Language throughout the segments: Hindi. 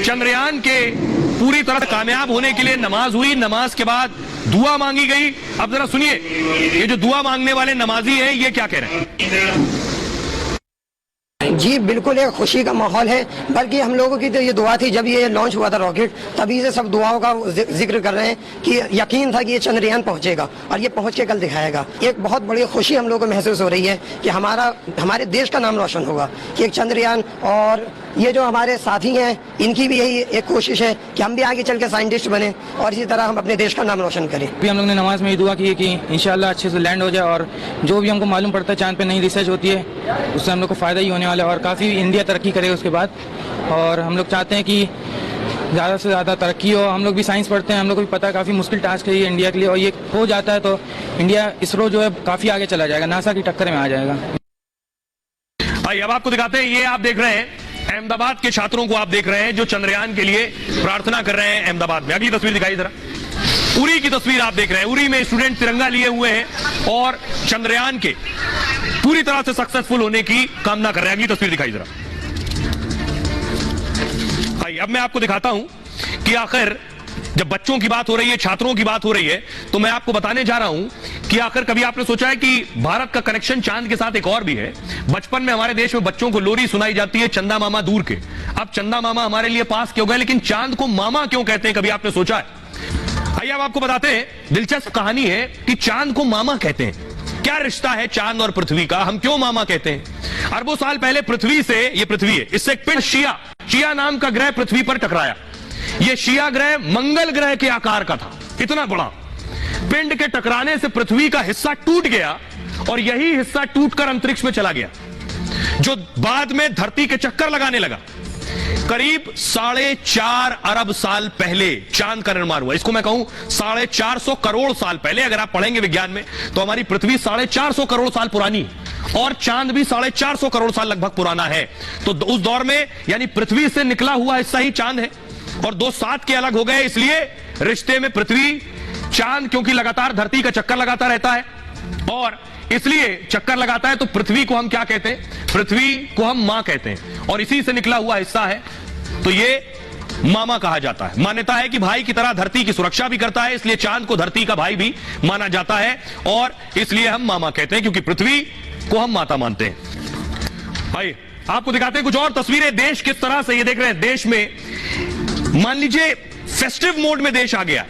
चंद्रयान के पूरी तरह कामयाब होने के लिए नमाज हुई, नमाज के बाद दुआ मांगी गई। अब जरा सुनिए, ये जो दुआ मांगने वाले नमाजी हैं ये क्या कह रहे हैं। जी बिल्कुल एक खुशी का माहौल है, बल्कि हम लोगों की तो ये दुआ थी जब ये लॉन्च हुआ था रॉकेट, तभी से सब दुआओं का जिक्र कर रहे हैं कि यकीन था कि ये चंद्रयान पहुंचेगा और ये पहुंच के कल दिखाएगा। एक बहुत बड़ी खुशी हम लोगों को महसूस हो रही है कि हमारे देश का नाम रोशन होगा कि एक चंद्रयान, और ये जो हमारे साथी हैं इनकी भी यही एक कोशिश है कि हम भी आगे चल के साइंटिस्ट बने और इसी तरह हम अपने देश का नाम रोशन करें। भी हम लोग ने नमाज में ये दुआ की है कि इंशाल्लाह अच्छे से लैंड हो जाए, और जो भी हमको मालूम पड़ता है चांद पे नई रिसर्च होती है उससे हम लोग को फायदा ही होने वाला है और काफ़ी इंडिया तरक्की करेगा उसके बाद। और हम लोग चाहते हैं कि ज़्यादा से ज़्यादा तरक्की हो। हम लोग भी साइंस पढ़ते हैं, हम लोग को भी पता है काफ़ी मुश्किल टास्क है ये इंडिया के लिए, और ये हो जाता है तो इंडिया इसरो जो है काफ़ी आगे चला जाएगा, नासा की टक्कर में आ जाएगा। भाई अब आपको दिखाते हैं, ये आप देख रहे हैं अहमदाबाद के छात्रों को आप देख रहे हैं जो चंद्रयान के लिए प्रार्थना कर रहे हैं अहमदाबाद में। अगली तस्वीर दिखाई जरा, उरी की तस्वीर आप देख रहे हैं। उरी में स्टूडेंट तिरंगा लिए हुए हैं और चंद्रयान के पूरी तरह से सक्सेसफुल होने की कामना कर रहे हैं। अगली तस्वीर दिखाई जरा। भाई अब मैं आपको दिखाता हूं कि आखिर जब बच्चों की बात हो रही है, छात्रों की बात हो रही है, तो मैं आपको बताने जा रहा हूं कि आखिर कभी आपने सोचा है कि भारत का कनेक्शन चांद के साथ एक और भी है। बचपन में हमारे देश में बच्चों को लोरी सुनाई जाती है चंदा मामा दूर के। अब चंदा मामा हमारे लिए पास क्यों गए, लेकिन चांद को मामा क्यों कहते हैं, कभी आपने सोचा है? आइए अब आपको बताते हैं, दिलचस्प कहानी है कि चांद को मामा कहते हैं। क्या रिश्ता है चांद और पृथ्वी का, हम क्यों मामा कहते हैं? अरबों साल पहले पृथ्वी से, ये पृथ्वी है, इससे एक पिंड शिया नाम का ग्रह पृथ्वी पर टकराया। यह शिया ग्रह मंगल ग्रह के आकार का था, इतना बड़ा। पिंड के टकराने से पृथ्वी का हिस्सा टूट गया और यही हिस्सा टूटकर अंतरिक्ष में चला गया, जो बाद में धरती के चक्कर लगाने लगा। करीब 4.5 अरब साल पहले चांद का निर्माण हुआ। इसको मैं कहूं 450 करोड़ साल पहले। अगर आप पढ़ेंगे विज्ञान में तो हमारी पृथ्वी 450 करोड़ साल पुरानी और चांद भी 450 करोड़ साल लगभग पुराना है। तो उस दौर में यानी पृथ्वी से निकला हुआ हिस्सा ही चांद है, और दो साथ के अलग हो गए। इसलिए रिश्ते में पृथ्वी चांद, क्योंकि लगातार धरती का चक्कर लगाता रहता है और इसलिए चक्कर लगाता है, तो पृथ्वी को हम क्या कहते हैं? पृथ्वी को हम मां कहते हैं और इसी से निकला हुआ हिस्सा है, तो ये मामा कहा जाता है। मान्यता है कि भाई की तरह धरती की सुरक्षा भी करता है, इसलिए चांद को धरती का भाई भी माना जाता है और इसलिए हम मामा कहते हैं, क्योंकि पृथ्वी को हम माता मानते हैं। भाई आपको दिखाते हैं कुछ और तस्वीरें, देश किस तरह से, ये देख रहे हैं देश में, मान लीजिए फेस्टिव मोड में देश आ गया।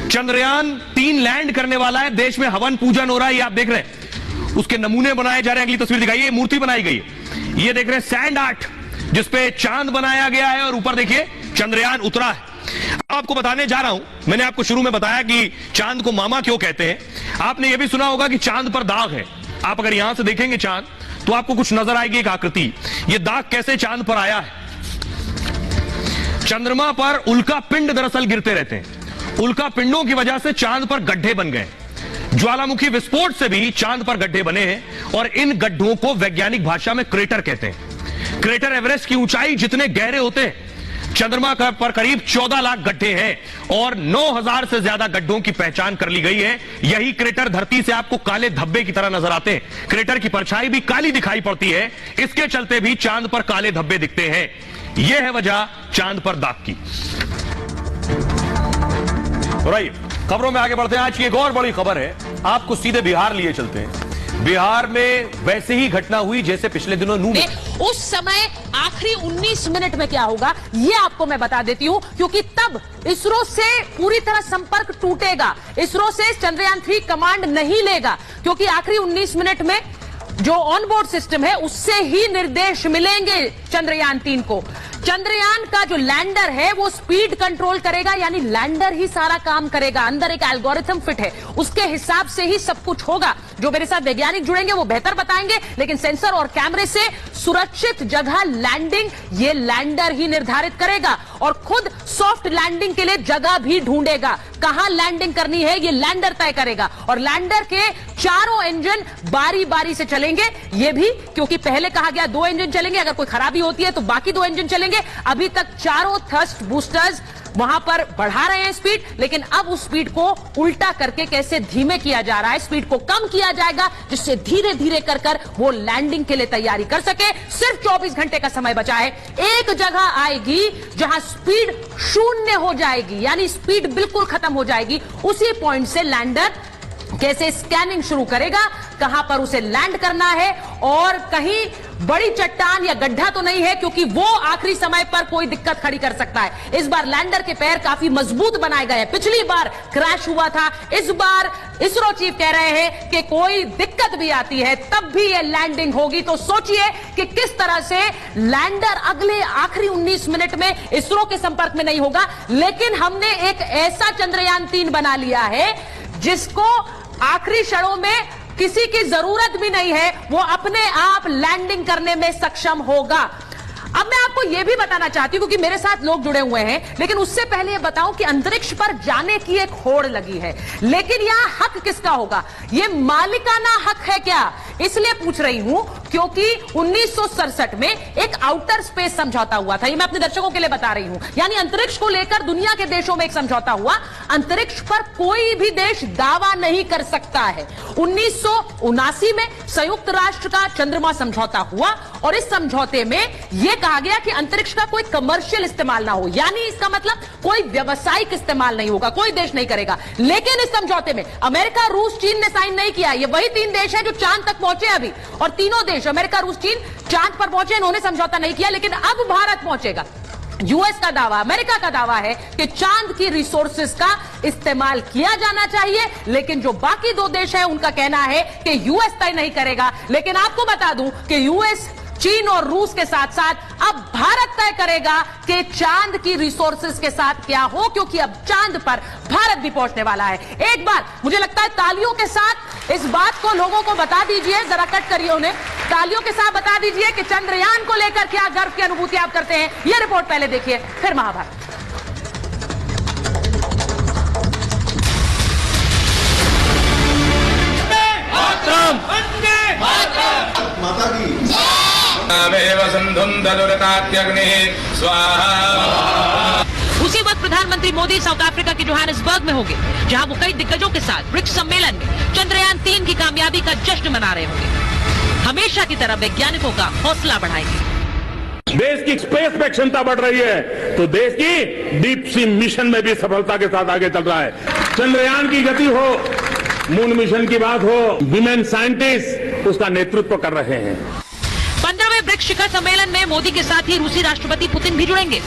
चंद्रयान 3 लैंड करने वाला है, देश में हवन पूजन हो रहा है, ये आप देख रहे हैं। उसके नमूने बनाए जा रहे हैं। अगली तस्वीर दिखाइए, मूर्ति बनाई गई है, ये देख रहे हैं सैंड आर्ट, जिसपे चांद बनाया गया है और ऊपर देखिए चंद्रयान उतरा है। आपको बताने जा रहा हूं, मैंने आपको शुरू में बताया कि चांद को मामा क्यों कहते हैं। आपने यह भी सुना होगा कि चांद पर दाग है। आप अगर यहां से देखेंगे चांद तो आपको कुछ नजर आएगी, एक आकृति। यह दाग कैसे चांद पर आया है? चंद्रमा पर उल्का पिंड दरअसल गिरते रहते हैं, उल्का पिंडों की वजह से चांद पर गड्ढे बन गए। ज्वालामुखी विस्फोट से भी चांद पर गड्ढे बने हैं और इन गड्ढों को वैज्ञानिक भाषा में क्रेटर कहते हैं। क्रेटर एवरेस्ट की ऊंचाई जितने गहरे होते हैं, चंद्रमा पर करीब 14 लाख गड्ढे हैं और 9000 से ज्यादा गड्ढों की पहचान कर ली गई है। यही क्रेटर धरती से आपको काले धब्बे की तरह नजर आते हैं। क्रेटर की परछाई भी काली दिखाई पड़ती है, इसके चलते भी चांद पर काले धब्बे दिखते हैं। यह है वजह चांद पर दाग की। खबरों में आगे बढ़ते हैं। आज की एक और बड़ी खबर है, आपको सीधे बिहार लिए चलते हैं। बिहार में वैसे ही घटना हुई जैसे पिछले दिनों नूह में। उस समय आखिरी 19 मिनट में क्या होगा ये आपको मैं बता देती हूं, क्योंकि तब इसरो से पूरी तरह संपर्क टूटेगा। इसरो से चंद्रयान 3 कमांड नहीं लेगा, क्योंकि आखिरी 19 मिनट में जो ऑनबोर्ड सिस्टम है उससे ही निर्देश मिलेंगे चंद्रयान 3 को। चंद्रयान का जो लैंडर है वो स्पीड कंट्रोल करेगा, यानी लैंडर ही सारा काम करेगा। अंदर एक एल्गोरिथम फिट है, उसके हिसाब से ही सब कुछ होगा। जो मेरे साथ वैज्ञानिक जुड़ेंगे वो बेहतर बताएंगे, लेकिन सेंसर और कैमरे से सुरक्षित जगह लैंडिंग ये लैंडर ही निर्धारित करेगा और खुद सॉफ्ट लैंडिंग के लिए जगह भी ढूंढेगा। कहां लैंडिंग करनी है ये लैंडर तय करेगा और लैंडर के चारों इंजन बारी बारी से चलेंगे। ये भी क्योंकि पहले कहा गया 2 इंजन चलेंगे, अगर कोई खराबी होती है तो बाकी 2 इंजन चलेंगे। अभी तक चारों थ्रस्ट बूस्टर्स वहां पर बढ़ा रहे हैं स्पीड, लेकिन अब उस स्पीड को उल्टा करके कैसे धीमे किया जा रहा है, स्पीड को कम किया जाएगा जिससे धीरे धीरे कर वो लैंडिंग के लिए तैयारी कर सके। सिर्फ 24 घंटे का समय बचा है। एक जगह आएगी जहां स्पीड शून्य हो जाएगी, यानी स्पीड बिल्कुल खत्म हो जाएगी। उसी पॉइंट से लैंडर कैसे स्कैनिंग शुरू करेगा, कहां पर उसे लैंड करना है, और कहीं बड़ी चट्टान या गड्ढा तो नहीं है, क्योंकि वो आखिरी समय पर कोई दिक्कत खड़ी कर सकता है। इस बार लैंडर के पैर काफी मजबूत बनाए गए हैं। पिछली बार क्रैश हुआ था, इस बार इसरो चीफ कह रहे हैं कि कोई दिक्कत भी आती है तब भी ये लैंडिंग होगी। तो सोचिए कि किस तरह से लैंडर अगले आखिरी 19 मिनट में इसरो के संपर्क में नहीं होगा। लेकिन हमने एक ऐसा चंद्रयान 3 बना लिया है जिसको आखिरी क्षणों में किसी की जरूरत भी नहीं है, वो अपने आप लैंडिंग करने में सक्षम होगा। अब मैं आपको यह भी बताना चाहती हूं, क्योंकि मेरे साथ लोग जुड़े हुए हैं, लेकिन उससे पहले यह बताऊं कि अंतरिक्ष पर जाने की एक होड़ लगी है, लेकिन यहां हक किसका होगा? यह मालिकाना हक है क्या? इसलिए पूछ रही हूं क्योंकि 1967 में एक आउटर स्पेस समझौता हुआ था। ये मैं अपने दर्शकों के लिए बता रही हूं, यानी अंतरिक्ष को लेकर दुनिया के देशों में एक समझौता हुआ। अंतरिक्ष पर कोई भी देश दावा नहीं कर सकता है। 1979 में संयुक्त राष्ट्र का चंद्रमा समझौता हुआ, और इस समझौते में यह कहा गया कि अंतरिक्ष का कोई कमर्शियल इस्तेमाल ना हो, यानी इसका मतलब कोई व्यावसायिक इस्तेमाल नहीं होगा, कोई देश नहीं करेगा। लेकिन इस समझौते में अमेरिका, रूस, चीन ने साइन नहीं किया। ये वही 3 देश हैं जो चांद तक पहुंचे अभी, और तीनों देश अमेरिका, रूस, चीन चांद पर पहुंचे, इन्होंने समझौता नहीं किया। लेकिन अब भारत पहुंचेगा। यूएस का दावा, अमेरिका का दावा है कि चांद की रिसोर्सेज का इस्तेमाल किया जाना चाहिए, लेकिन जो बाकी 2 देश हैं उनका कहना है कि यूएस तय नहीं करेगा। लेकिन आपको बता दूं कि यूएस, चीन और रूस के साथ साथ अब भारत तय करेगा कि चांद की रिसोर्सेज के साथ क्या हो, क्योंकि अब चांद पर भारत भी पहुंचने वाला है। एक बार मुझे लगता है तालियों के साथ इस बात को लोगों को बता दीजिए, जरा कट करिए उन्हें, तालियों के साथ बता दीजिए कि चंद्रयान को लेकर क्या गर्व की अनुभूति आप करते हैं। यह रिपोर्ट पहले देखिए, फिर महाभारत। माता की उसी वक्त प्रधानमंत्री मोदी साउथ अफ्रीका के जोहानिसबर्ग में होंगे, जहां वो कई दिग्गजों के साथ ब्रिक्स सम्मेलन में चंद्रयान 3 की कामयाबी का जश्न मना रहे होंगे। हमेशा की तरह वैज्ञानिकों का हौसला बढ़ाएंगे। देश की स्पेस में क्षमता बढ़ रही है तो देश की डीप सी मिशन में भी सफलता के साथ आगे चल रहा है। चंद्रयान की गति हो, मून मिशन की बात हो, विमेन साइंटिस्ट उसका नेतृत्व कर रहे हैं। 15वें ब्रिक्स शिखर सम्मेलन में मोदी के साथ ही रूसी राष्ट्रपति पुतिन भी जुड़ेंगे।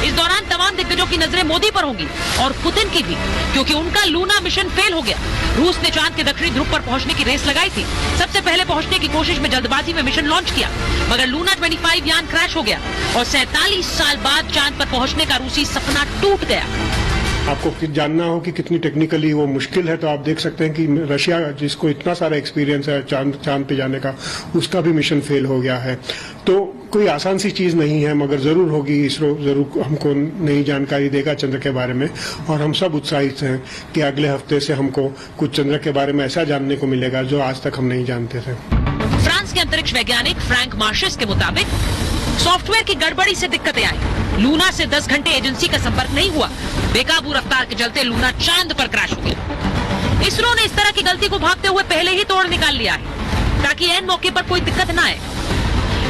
इस दौरान तमाम दिग्गजों की नजरें मोदी पर होंगी, और पुतिन की भी, क्योंकि उनका लूना मिशन फेल हो गया। रूस ने चांद के दक्षिणी ध्रुव पर पहुंचने की रेस लगाई थी। सबसे पहले पहुंचने की कोशिश में जल्दबाजी में मिशन लॉन्च किया, मगर लूना 25 यान क्रैश हो गया, और 47 साल बाद चांद पर पहुंचने का रूसी सपना टूट गया। आपको जानना हो कि कितनी टेक्निकली वो मुश्किल है, तो आप देख सकते हैं कि रशिया, जिसको इतना सारा एक्सपीरियंस है चांद पे जाने का, उसका भी मिशन फेल हो गया है। तो कोई आसान सी चीज नहीं है, मगर जरूर होगी। इसरो जरूर हमको नई जानकारी देगा चंद्र के बारे में, और हम सब उत्साहित हैं कि अगले हफ्ते से हमको कुछ चंद्र के बारे में ऐसा जानने को मिलेगा जो आज तक हम नहीं जानते थे। फ्रांस के अंतरिक्ष वैज्ञानिक फ्रैंक मार्शस के मुताबिक सॉफ्टवेयर की गड़बड़ी से दिक्कतें आई। लूना से 10 घंटे एजेंसी का संपर्क नहीं हुआ। बेकाबू रफ्तार के चलते लूना चांद पर क्रैश हो गया। इसरो ने इस तरह की गलती को भागते हुए पहले ही तोड़ निकाल लिया है, ताकि ऐन मौके पर कोई दिक्कत न आए।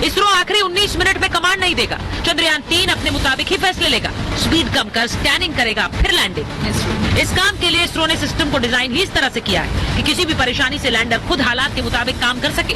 इसरो आखिरी 19 मिनट में कमांड नहीं देगा। चंद्रयान 3 अपने मुताबिक ही फैसले लेगा, स्पीड कम कर स्कैनिंग करेगा, फिर लैंडिंग। इस काम के लिए इसरो ने सिस्टम को डिजाइन ही इस तरह से किया है कि किसी भी परेशानी से लैंडर खुद हालात के मुताबिक काम कर सके।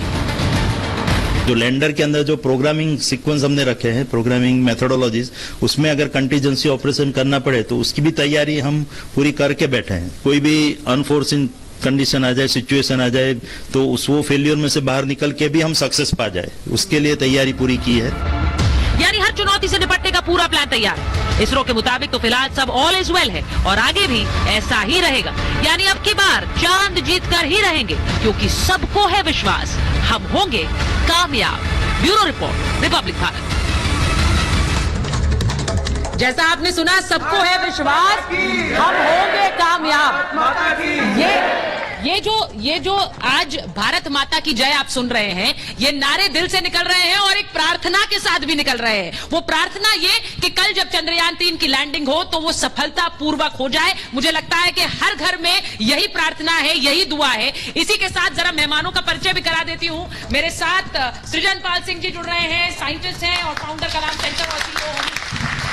जो लैंडर के अंदर जो प्रोग्रामिंग सीक्वेंस हमने रखे हैं, प्रोग्रामिंग मेथोडोलॉजीज, उसमें अगर कंटीजेंसी ऑपरेशन करना पड़े तो उसकी भी तैयारी हम पूरी करके बैठे हैं। कोई भी अनफोर्सिन कंडीशन आ जाए, सिचुएशन आ जाए, तो वो फेलियर में से बाहर निकल के भी हम सक्सेस पा जाए, उसके लिए तैयारी पूरी की है। यानी हर चुनौती से निपटने का पूरा प्लान तैयार है। इसरो के मुताबिक तो फिलहाल सब ऑल इज वेल है, और आगे भी ऐसा ही रहेगा। यानी अब की बार चांद जीत कर ही रहेंगे, क्योंकि सबको है विश्वास हम होंगे कामयाब। Bureau report, Republic Bharat. जैसा आपने सुना, सबको है विश्वास हम होंगे कामयाब। ये जो आज भारत माता की जय आप सुन रहे हैं, ये नारे दिल से निकल रहे हैं और एक प्रार्थना के साथ भी निकल रहे हैं। वो प्रार्थना ये कि कल जब चंद्रयान 3 की लैंडिंग हो तो वो सफलता पूर्वक हो जाए। मुझे लगता है कि हर घर में यही प्रार्थना है, यही दुआ है। इसी के साथ जरा मेहमानों का परिचय भी करा देती हूं। मेरे साथ सृजनपाल सिंह जी जुड़ रहे हैं, साइंटिस्ट हैं और फाउंडर कलाम सेंटर और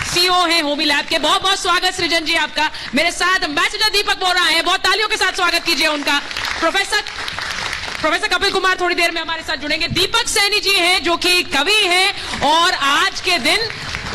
सीईओ हैं होमी लैब के। बहुत बहुत स्वागत सृजन जी आपका। मेरे साथ एम्बेसडर दीपक बोरा हैं, बहुत तालियों के साथ स्वागत कीजिए उनका। प्रोफेसर कपिल कुमार थोड़ी देर में हमारे साथ जुड़ेंगे। दीपक सैनी जी हैं जो कि कवि हैं और आज के दिन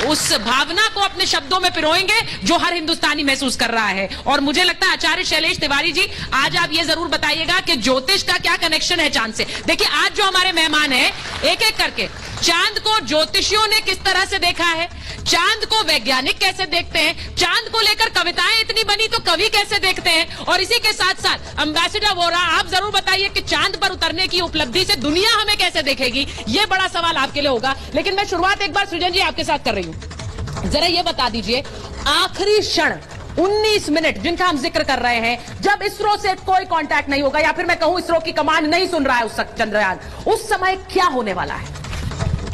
उस भावना को अपने शब्दों में पिरोएंगे जो हर हिंदुस्तानी महसूस कर रहा है। और मुझे लगता है आचार्य शैलेश तिवारी जी, आज आप ये जरूर बताइएगा कि ज्योतिष का क्या कनेक्शन है चांद से। देखिए आज जो हमारे मेहमान हैं, एक एक करके चांद को ज्योतिषियों ने किस तरह से देखा है, चांद को वैज्ञानिक कैसे देखते हैं, चांद को लेकर कविताएं इतनी बनी तो कवि कैसे देखते हैं, और इसी के साथ साथ एम्बेसडर वोरा आप जरूर बताइए कि चांद पर उतरने की उपलब्धि से दुनिया हमें कैसे देखेगी। ये बड़ा सवाल आपके लिए होगा। लेकिन मैं शुरुआत एक बार सृजन जी आपके साथ कर रही हूं। जरा ये बता दीजिए, आखिरी क्षण 19 मिनट जिनका हम जिक्र कर रहे हैं, जब इसरो से कोई कांटेक्ट नहीं होगा या फिर मैं कहूं इसरो की कमांड नहीं सुन रहा है उस चंद्रयान, उस समय क्या होने वाला है?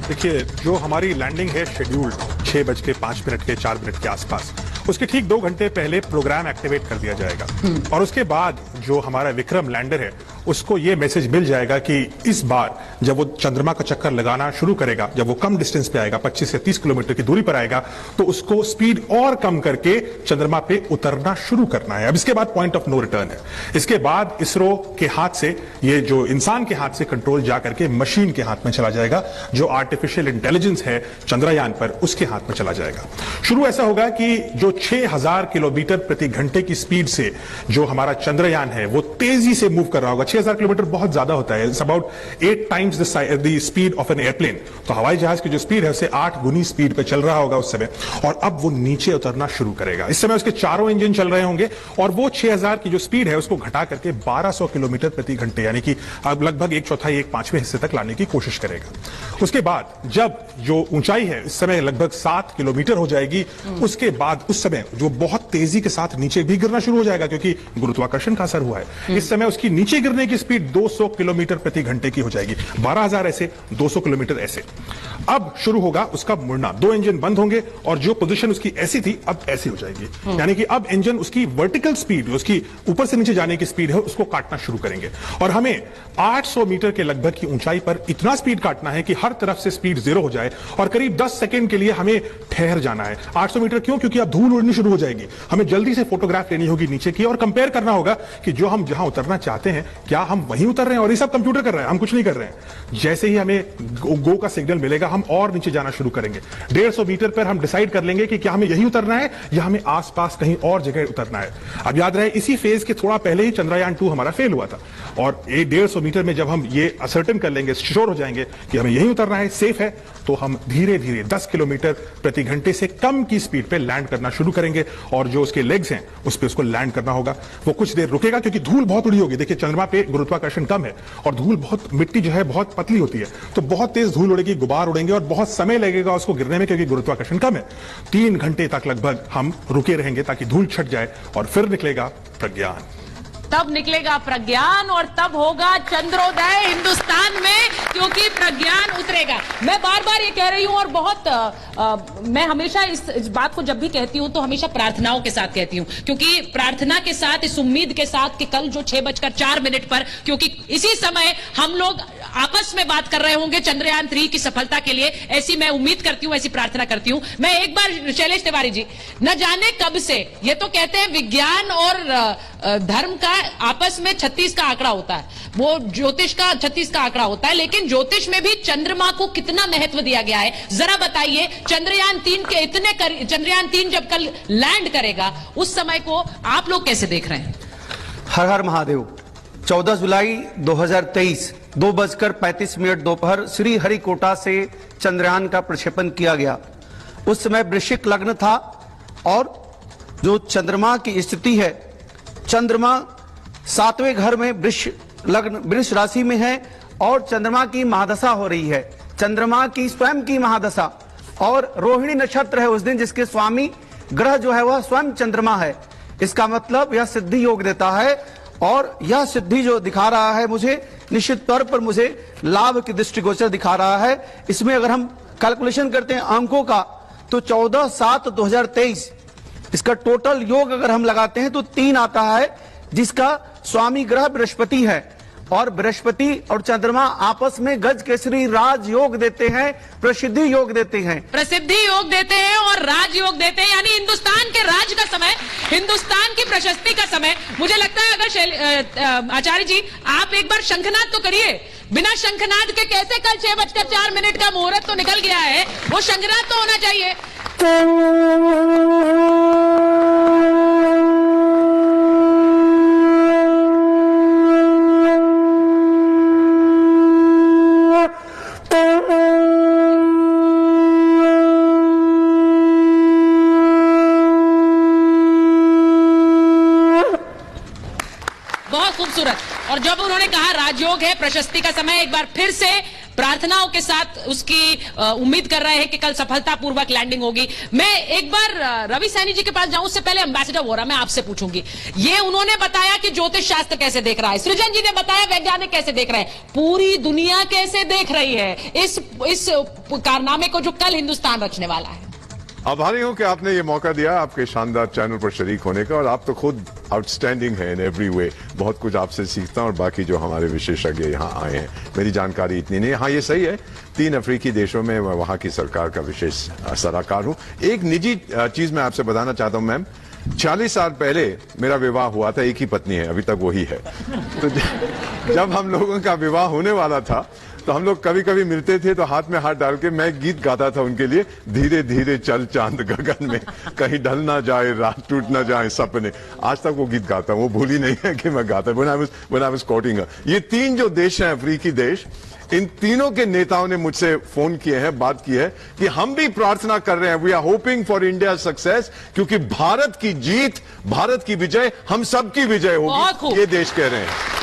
देखिए, जो हमारी लैंडिंग है शेड्यूल्ड 6:05 के 4 मिनट के आसपास, उसके ठीक 2 घंटे पहले प्रोग्राम एक्टिवेट कर दिया जाएगा और उसके बाद जो हमारा विक्रम लैंडर है उसको ये मैसेज मिल जाएगा कि इस बार जब वो चंद्रमा का चक्कर लगाना शुरू करेगा, जब वो कम डिस्टेंस पे आएगा, 25 से 30 किलोमीटर की दूरी पर आएगा, तो उसको स्पीड और कम करके चंद्रमा पे उतरना शुरू करना है। अब इसके बाद पॉइंट ऑफ नो रिटर्न है। इसके बाद इसरो के हाथ से, ये जो इंसान के हाथ से कंट्रोल जा करके मशीन के हाथ में चला जाएगा, जो आर्टिफिशियल इंटेलिजेंस है चंद्रयान पर, उसके हाथ में चला जाएगा। शुरू ऐसा होगा कि जो 6000 किलोमीटर प्रति घंटे की स्पीड से जो हमारा चंद्रयान है वो तेजी से मूव कर रहा होगा। 6000 किलोमीटर बहुत ज्यादा होता है, it's about 8 times the speed of an airplane. तो हवाई जहाज की जो स्पीड है उससे 8 गुनी स्पीड पे चल रहा होगा उस समय, और अब वो नीचे उतरना शुरू करेगा। इस समय उसके चारों इंजन चल रहे होंगे और वो 6000 की जो स्पीड है उसको घटा करके 1200 किलोमीटर प्रति घंटे, यानी कि अब लगभग 1/4 1/5 हिस्से तक लाने की कोशिश करेगा। उसके बाद जब जो ऊंचाई है इस समय लगभग 7 किलोमीटर हो जाएगी, उसके बाद उस समय जो बहुत तेजी के साथ नीचे भी गिरना शुरू हो जाएगा क्योंकि गुरुत्वाकर्षण का असर हुआ है। इस समय उसकी नीचे गिरने की स्पीड 200 किलोमीटर प्रति घंटे की हो जाएगी। 12000 ऐसे, 200 किलोमीटर ऐसे। अब शुरू होगा उसका मुड़ना, 2 इंजन बंद होंगे और जो पोजीशन उसकी ऐसी थी अब ऐसी हो जाएगी। यानी कि अब इंजन उसकी वर्टिकल स्पीड, उसकी ऊपर से नीचे जाने की स्पीड है, उसको काटना शुरू करेंगे और हमें 800 मीटर के लगभग की ऊंचाई पर इतना स्पीड काटना है कि हर तरफ से स्पीड 0 हो जाए और करीब 10 सेकंड के लिए हमें ठहर जाना है। 800 मीटर क्यों? क्योंकि अब धूल उड़नी शुरू हो जाएगी। हमें जल्दी से फोटोग्राफ लेनी होगी नीचे की और कंपेयर करना होगा कि जो हम जहां उतरना चाहते हैं क्या हम वहीं उतर रहे हैं, और ये सब कंप्यूटर कर रहा है, हम कुछ नहीं कर रहे हैं। जैसे ही हमें गो का सिग्नल मिलेगा हम और नीचे जाना शुरू करेंगे। 150 मीटर पर हम डिसाइड कर लेंगे कि क्या हमें यहीं उतरना है या हमें आसपास कहीं और जगह उतरना है। अब याद रहे इसी फेज के थोड़ा पहले ही चंद्रयान 2 हमारा फेल हुआ था और 150 मीटर में जब हम ये असर्टेन कर लेंगे, श्योर हो जाएंगे कि हमें यहीं उतरना है, सेफ है, तो हम धीरे धीरे 10 किलोमीटर प्रति घंटे से कम की स्पीड पे लैंड करना शुरू करेंगे और जो उसके लेग्स हैं उस पे उसको लैंड करना होगा। वो कुछ देर रुकेगा क्योंकि धूल बहुत उड़ी होगी। देखिए चंद्रमा पे गुरुत्वाकर्षण कम है और धूल बहुत, मिट्टी जो है बहुत पतली होती है, तो बहुत तेज धूल उड़ेगी, गुबार उड़ेंगे और बहुत समय लगेगा उसको गिरने में क्योंकि गुरुत्वाकर्षण कम है। 3 घंटे तक लगभग हम रुके रहेंगे ताकि धूल छट जाए और फिर निकलेगा प्रज्ञान। तब निकलेगा प्रज्ञान और तब होगा चंद्रोदय हिंदुस्तान में, क्योंकि प्रज्ञान उतरेगा। मैं बार बार ये कह रही हूं और बहुत मैं हमेशा इस बात को जब भी कहती हूं तो हमेशा प्रार्थनाओं के साथ कहती हूं, क्योंकि प्रार्थना के साथ, इस उम्मीद के साथ कि कल जो 6:04 पर, क्योंकि इसी समय हम लोग आपस में बात कर रहे होंगे चंद्रयान 3 की सफलता के लिए, ऐसी मैं उम्मीद करती हूं, ऐसी प्रार्थना करती हूं। मैं एक बार शैलेश तिवारी जी, न जाने कब से ये तो कहते हैं विज्ञान और धर्म का आपस में 36 का आंकड़ा होता है, वो ज्योतिष का 36 का आंकड़ा होता है, लेकिन ज्योतिष में भी चंद्रमा को कितना महत्व दिया गया है जरा बताइए। चंद्रयान 3 जब कल लैंड करेगा उस समय को आप लोग कैसे देख रहे हैं? हर हर महादेव। 14 जुलाई 2023 2:35 दोपहर श्री हरिकोटा से चंद्रयान का प्रक्षेपण किया गया। उस समय वृश्चिक लग्न था और जो चंद्रमा की स्थिति है, चंद्रमा 7वें घर में वृष राशि में है और चंद्रमा की महादशा हो रही है, चंद्रमा की स्वयं की महादशा, और रोहिणी नक्षत्र है उस दिन, जिसके स्वामी ग्रह जो है वह स्वयं चंद्रमा है। इसका मतलब यह सिद्धि योग देता है और यह सिद्धि जो दिखा रहा है मुझे निश्चित तौर पर मुझे लाभ की दृष्टिगोचर दिखा रहा है। इसमें अगर हम कैलकुलेशन करते हैं अंकों का तो 14/7/2023 इसका टोटल योग अगर हम लगाते हैं तो 3 आता है, जिसका स्वामी ग्रह बृहस्पति है और बृहस्पति और चंद्रमा आपस में गज केसरी राज योग देते हैं, प्रसिद्धि योग देते हैं, प्रसिद्धि योग देते हैं और राज योग देते हैं, यानी हिंदुस्तान के राज का समय, हिंदुस्तान की प्रशस्ति का समय। मुझे लगता है अगर आचार्य जी आप एक बार शंखनाद तो करिए। बिना शंखनाद के कैसे कल 6:04 का मुहूर्त तो निकल गया है, वो शंखनाद तो होना चाहिए। बहुत खूबसूरत। और जब उन्होंने कहा राजयोग है, प्रशस्ति का समय, एक बार फिर से प्रार्थनाओं के साथ उसकी उम्मीद कर रहे हैं कि कल सफलतापूर्वक लैंडिंग होगी। मैं एक बार रवि सैनी जी के पास जाऊं, उससे पहले एम्बेसडर वोरा मैं आपसे पूछूंगी। ये उन्होंने बताया कि ज्योतिष शास्त्र कैसे देख रहा है, सृजन जी ने बताया वैज्ञानिक कैसे देख रहे हैं, पूरी दुनिया कैसे देख रही है इस कारनामे को जो कल हिंदुस्तान रचने वाला है। आभारी हूं कि आपने ये मौका दिया आपके शानदार चैनल पर शरीक होने का, और आप तो खुद आउटस्टैंडिंग है इन एवरी वे। बहुत कुछ आपसे सीखता हूं और बाकी जो हमारे विशेषज्ञ यहाँ आए हैं, मेरी जानकारी इतनी नहीं। हाँ, ये सही है, 3 अफ्रीकी देशों में मैं वहां की सरकार का विशेष सलाहकार हूं। एक निजी चीज मैं आपसे बताना चाहता हूं मैम, 40 साल पहले मेरा विवाह हुआ था, एक ही पत्नी है, अभी तक वही है। तो जब हम लोगों का विवाह होने वाला था तो हम लोग कभी कभी मिलते थे तो हाथ में हाथ डाल के मैं गीत गाता था उनके लिए, धीरे धीरे चल चांद गगन में, कहीं ढल ना जाए रात टूट ना जाए सपने। आज तक वो गीत गाता हूं, वो भूली नहीं है कि मैं गाता। When I was coating. ये 3 जो देश हैं अफ्रीकी देश, इन तीनों के नेताओं ने मुझसे फोन किए हैं, बात की है कि हम भी प्रार्थना कर रहे हैं, we are hoping for India success, क्योंकि भारत की जीत, भारत की विजय हम सबकी विजय होगी, ये देश कह रहे हैं।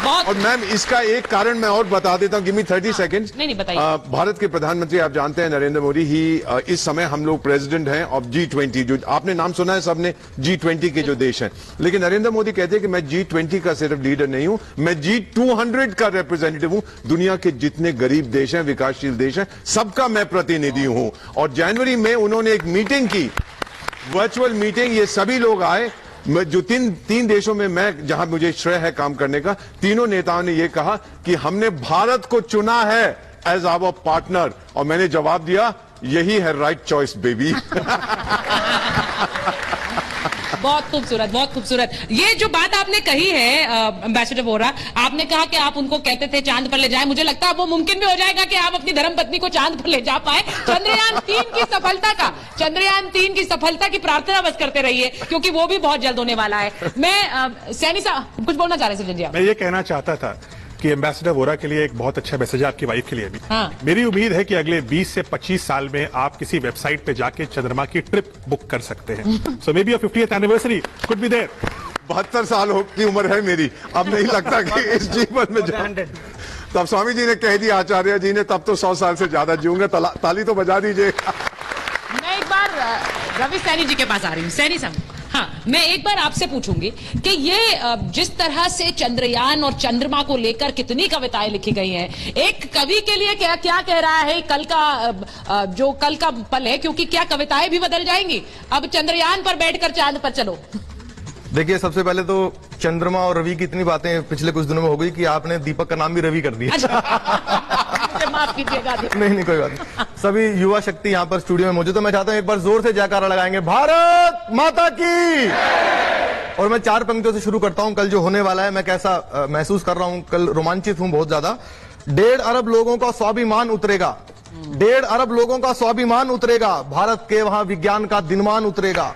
और मैम इसका एक कारण मैं और बता देता हूं, गिव मी 30 सेकेंड्स। नहीं बताइए। भारत के प्रधानमंत्री आप जानते हैं नरेंद्र मोदी ही, इस समय हम लोग प्रेसिडेंट हैं ऑफ G20, जो आपने नाम सुना है सबने, G20 के जो देश हैं। लेकिन नरेंद्र मोदी कहते हैं कि मैं G20 का सिर्फ लीडर नहीं हूं, मैं G200 का रिप्रेजेंटेटिव हूं। दुनिया के जितने गरीब देश हैं, विकासशील देश हैं, सबका मैं प्रतिनिधि हूं। और जनवरी में उन्होंने एक मीटिंग की, वर्चुअल मीटिंग, ये सभी लोग आए। जो 3 देशों में मैं, जहां मुझे श्रेय है काम करने का, तीनों नेताओं ने यह कहा कि हमने भारत को चुना है एज आवर पार्टनर, और मैंने जवाब दिया यही है राइट चॉइस बेबी। बहुत खूबसूरत, बहुत खूबसूरत। ये जो बात आपने कही है एम्बेसडर वोरा, आपने कहा कि आप उनको कहते थे चांद पर ले जाएं, मुझे लगता है वो मुमकिन भी हो जाएगा कि आप अपनी धर्मपत्नी को चांद पर ले जा पाए। चंद्रयान 3 की सफलता की प्रार्थना बस करते रहिए, क्योंकि वो भी बहुत जल्द होने वाला है। मैं सैनी साहब कुछ बोलना चाह रहे थे जी आप? मैं ये कहना चाहता था कि एम्बेसडर वोरा के लिए एक बहुत अच्छा मैसेज है, आपकी वाइफ के लिए भी। हाँ। मेरी उम्मीद है कि अगले 20 से 25 साल में आप किसी वेबसाइट पे जाके चंद्रमा की ट्रिप बुक कर सकते हैं। So maybe 50th anniversary could be there. 72 साल की उम्र है मेरी, अब नहीं लगता कि इस जीवन में तब स्वामी जी ने कह दिया, आचार्य जी ने, तब तो 100 साल से ज्यादा जीऊंगा। ताली तो बजा दीजिए। मैं एक बार रवि सैनी जी के पास आ रही हूँ। सैनी साहब, हाँ, मैं एक बार आपसे पूछूंगी कि ये जिस तरह से चंद्रयान और चंद्रमा को लेकर कितनी कविताएं लिखी गई हैं, एक कवि के लिए क्या क्या कह रहा है कल का पल है, क्योंकि क्या कविताएं भी बदल जाएंगी अब चंद्रयान पर बैठकर चांद पर चलो। देखिए, सबसे पहले तो चंद्रमा और रवि की इतनी बातें पिछले कुछ दिनों में हो गई कि आपने दीपक का नाम भी रवि कर दिया। अच्छा, माफ कीजिएगा। नहीं, कोई बात नहीं। सभी युवा शक्ति यहाँ पर स्टूडियो में मौजूद है। मैं चाहता हूँ एक बार जोर से जयकारा लगाएंगे, भारत माता की। और मैं 4 पंक्तियों से शुरू करता हूँ। कल जो होने वाला है, मैं कैसा महसूस कर रहा हूँ, कल रोमांचित हूँ बहुत ज्यादा। 1.5 अरब लोगों का स्वाभिमान उतरेगा, 1.5 अरब लोगों का स्वाभिमान उतरेगा। भारत के वहां विज्ञान का दिनमान उतरेगा,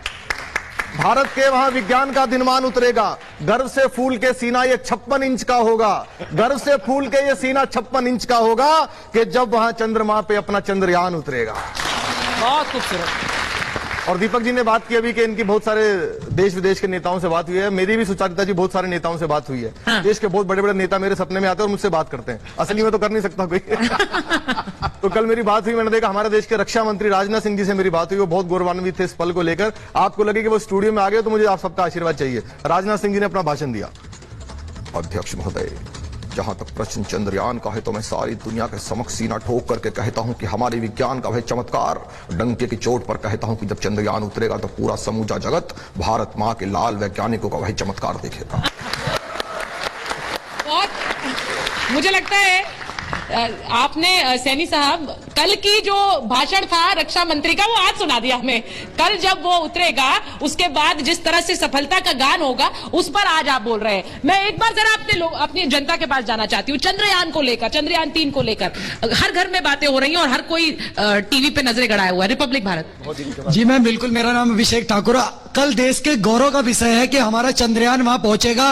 भारत के वहां विज्ञान का दिनमान उतरेगा। गर्व से फूल के सीना ये 56 इंच का होगा, गर्व से फूल के ये सीना 56 इंच का होगा कि जब वहां चंद्रमा पे अपना चंद्रयान उतरेगा। बहुत खूबसूरत। और दीपक जी ने बात की अभी कि इनकी बहुत सारे देश विदेश के नेताओं से बात हुई है। मेरी भी सुचारिता जी बहुत सारे नेताओं से बात हुई है। हाँ। देश के बहुत बड़े बड़े नेता मेरे सपने में आते हैं और मुझसे बात करते हैं। असली में तो कर नहीं सकता कोई। तो कल मेरी बात हुई, मैंने देखा हमारे देश के रक्षा मंत्री राजनाथ सिंह जी से मेरी बात हुई। वो बहुत गौरवान्वित थे इस पल को लेकर। आपको लगे कि वो स्टूडियो में आ गए तो मुझे आप सबका आशीर्वाद चाहिए। राजनाथ सिंह जी ने अपना भाषण दिया अध्यक्ष महोदय, जहां तक प्रश्न चंद्रयान का है तो मैं सारी दुनिया के समक्ष सीना ठोक करके कहता हूं कि हमारे विज्ञान का वह चमत्कार, डंके की चोट पर कहता हूं कि जब चंद्रयान उतरेगा तो पूरा समूचा जगत भारत मां के लाल वैज्ञानिकों का वही चमत्कार देखेगा। बहुत मुझे लगता है आपने सैनी साहब कल की जो भाषण था रक्षा मंत्री का वो आज सुना दिया हमें। कल जब वो उतरेगा उसके बाद जिस तरह से सफलता का गान होगा उस पर आज आप बोल रहे हैं। मैं एक बार जरा अपनी जनता के पास जाना चाहती हूँ। चंद्रयान को लेकर, चंद्रयान 3 को लेकर हर घर में बातें हो रही हैं और हर कोई टीवी पे नजरें गड़ाया हुआ है। रिपब्लिक भारत। जी मैम बिल्कुल, मेरा नाम अभिषेक ठाकुर। कल देश के गौरव का विषय है कि हमारा चंद्रयान वहां पहुंचेगा।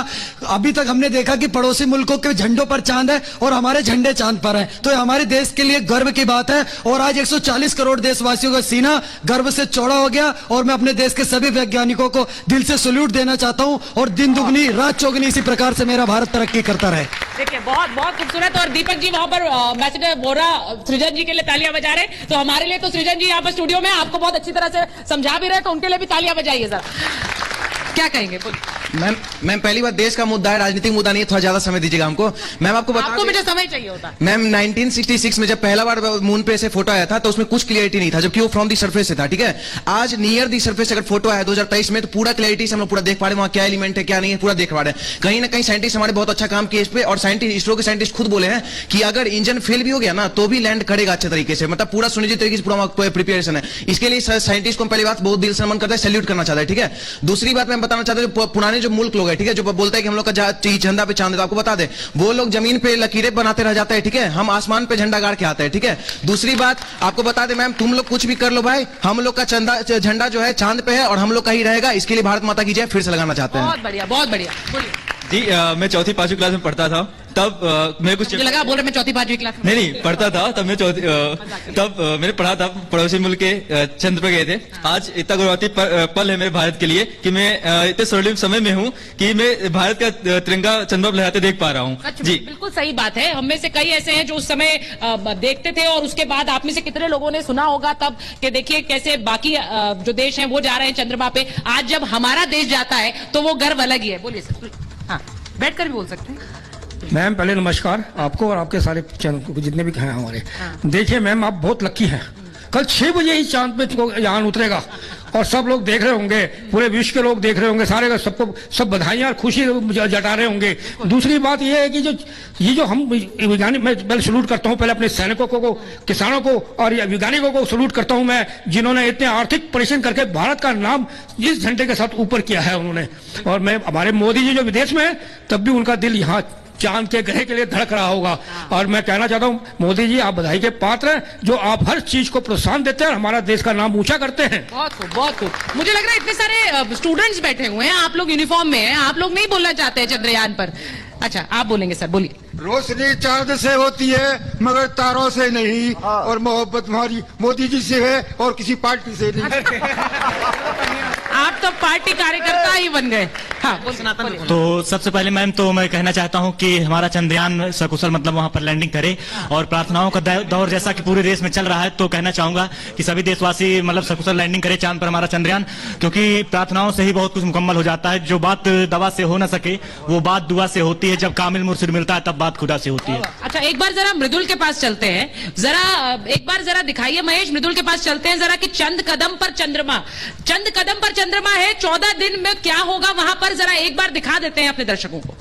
अभी तक हमने देखा कि पड़ोसी मुल्कों के झंडों पर चांद है और हमारे झंडे चांद पर हैं, तो ये हमारे देश के लिए गर्व की बात है। और आज 140 करोड़ देशवासियों का सीना गर्व से चौड़ा हो गया और मैं अपने देश के सभी वैज्ञानिकों को दिल से सैल्यूट देना चाहता हूं और दिन दुगनी रात चौगनी इसी प्रकार से मेरा भारत तरक्की करता रहे। देखिए बहुत बहुत खूबसूरत। और दीपक जी वहां पर मैसेज बोरा सृजन जी के लिए तालियां बजा रहे, तो हमारे लिए तो सृजन जी यहाँ पर स्टूडियो में आपको बहुत अच्छी तरह से समझा भी रहे, तो उनके लिए भी तालियां बजाइए जरा। क्या कहेंगे? मैम पहली बात देश का मुद्दा है, राजनीतिक मुद्दा नहीं है, थोड़ा ज्यादा समय दीजिएगा हमको। मैम आपको मुझे समय चाहिए होता। मैम 1966 में जब पहला बार मून पे से फोटो आया था तो उसमें कुछ क्लियरिटी नहीं था, जबकि वो फ्रॉम दी सरफेस से था। ठीक है, आज नियर दी सरफेस अगर फोटो आया 2023 में तो पूरा क्लियरिटी से हम लोग पूरा देख पा रहे हैं वहां क्या एलिमेंट है क्या नहीं है, पूरा देख पा रहे हैं। कहीं ना कहीं साइंटिस्ट हमारे बहुत अच्छा काम किए इस पे, और साइंटिस्ट इसरो के साइंटिस्ट खुद बोले हैं कि अगर इंजन फेल भी हो गया ना तो भी लैंड करेगा अच्छे तरीके से, मतलब पूरा सुनिश्चित तरीके से पूरा प्रिपरेशन है। इसके लिए साइंटिस्ट को पहली बात बहुत दिल से नमन करता है, सैल्यूट करना चाहता है। ठीक है, दूसरी बात मैं बताना चाहता हूँ, पुराने जो मुल्क लोग हैं, ठीक है, जो बोलते हैं कि हम लोग का झंडा पे चांद है, आपको बता दें वो लोग जमीन पे लकीरें बनाते रह जाते हैं। ठीक है, हम आसमान पे झंडा गाड़ के आते हैं। ठीक है, दूसरी बात आपको बता दें मैम, तुम लोग कुछ भी कर लो भाई, हम लोग का झंडा जो है चांद पे है और हम लोग का ही रहेगा। इसके लिए भारत माता की जय फिर से लगाना चाहते हैं। बहुत बढ़िया, बहुत बढ़िया। बोलिए जी। मैं चौथी पांचवी क्लास में पढ़ता था, तब मैं कुछ मुझे लगा बोल रहे मैं चौथी पांचवी क्लास में नहीं पढ़ता था, तब मैं मैंने पढ़ा था, पड़ोसी मुल्क के चंद्र पर गए थे। आज इतना गौरवती पल है मेरे भारत के लिए कि मैं इतने स्वर्णिम समय में हूँ कि मैं भारत का तिरंगा चंद्र पर लहराते देख पा रहा हूँ। जी बिल्कुल सही बात है। हम में से कई ऐसे हैं जो उस समय देखते थे और उसके बाद आप में से कितने लोगों ने सुना होगा तब कि देखिए कैसे बाकी जो देश हैं वो जा रहे हैं चंद्रमा पे। आज जब हमारा देश जाता है तो वो गर्व अलग ही है। बोलिए सर। हाँ, बैठकर भी बोल सकते हैं। मैम पहले नमस्कार आपको और आपके सारे जितने भी हैं हमारे। देखिए मैम आप बहुत लकी हैं, कल 6 बजे ही चांद पे यान उतरेगा और सब लोग देख रहे होंगे, पूरे विश्व के लोग देख रहे होंगे, सारे सबको सब बधाइयां और खुशी जता रहे होंगे। दूसरी बात यह है कि जो हम वैज्ञानिक, मैं पहले सैल्यूट करता हूं पहले अपने सैनिकों को, किसानों को और वैज्ञानिकों को सैल्यूट करता हूं मैं, जिन्होंने इतने आर्थिक परिश्रम करके भारत का नाम इस झंडे के साथ ऊपर किया है उन्होंने। और मैं हमारे मोदी जी जो विदेश में है तब भी उनका दिल यहाँ चांद के ग्रह के लिए धड़क रहा होगा। और मैं कहना चाहता हूँ मोदी जी आप बधाई के पात्र हैं, जो आप हर चीज को प्रोत्साहन देते हैं और हमारा देश का नाम ऊंचा करते हैं। बहुत खूब, बहुत खूब। मुझे लग रहा है इतने सारे स्टूडेंट्स बैठे हुए हैं, आप लोग यूनिफॉर्म में हैं, आप लोग नहीं बोलना चाहते हैं चंद्रयान पर। अच्छा आप बोलेंगे सर, बोलिए। रोशनी चांद से होती है मगर तारों से नहीं, और मोहब्बत हमारी मोदी जी से है और किसी पार्टी से नहीं। आप तो पार्टी कार्यकर्ता ही बन गए। हाँ, तो सबसे पहले मैम तो मैं कहना चाहता हूं कि हमारा चंद्रयान सकुशल मतलब वहां पर लैंडिंग करे, और प्रार्थनाओं का दौर जैसा कि पूरे देश में चल रहा है तो कहना चाहूंगा कि सभी देशवासी मतलब सकुशल लैंडिंग करे चांद पर हमारा चंद्रयान, क्योंकि प्रार्थनाओं से ही बहुत कुछ मुकम्मल हो जाता है। जो बात दवा से हो ना सके वो बात दुआ से होती है, जब कामिल मुर्शिद मिलता है तब बात खुदा से होती है। अच्छा एक बार जरा मृदुल के पास चलते हैं, एक बार जरा दिखाइए महेश, मृदुल के पास चलते हैं जरा कि चंद कदम पर चंद्रमा, चंद कदम पर चंद्रमा है, 14 दिन में क्या होगा वहां पर, जरा एक बार दिखा देते हैं अपने दर्शकों को।